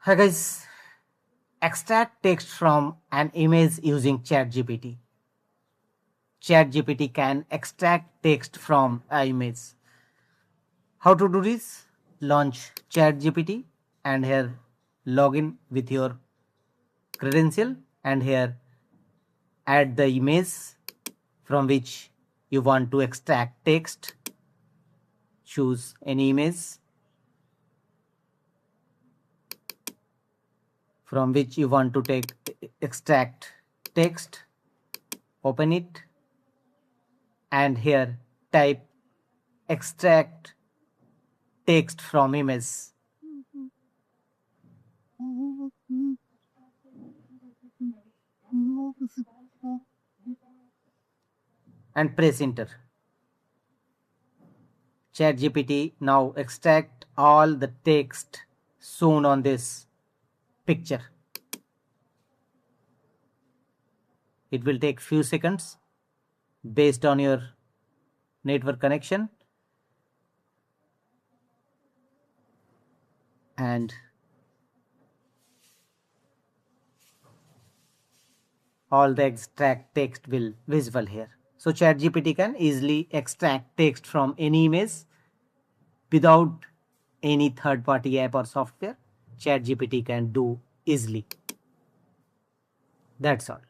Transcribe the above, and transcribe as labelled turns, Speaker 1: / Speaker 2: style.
Speaker 1: Hi guys, extract text from an image using ChatGPT. ChatGPT can extract text from an image. How to do this? Launch ChatGPT and here login with your credential and here add the image from which you want to extract text. Choose any image from which you want to extract text. Open it and here type extract text from image and press enter. ChatGPT now extract all the text shown on this picture. It will take few seconds based on your network connection, and all the extract text will visible here. So ChatGPT can easily extract text from any image without any third party app or software. ChatGPT can do easily. That's all.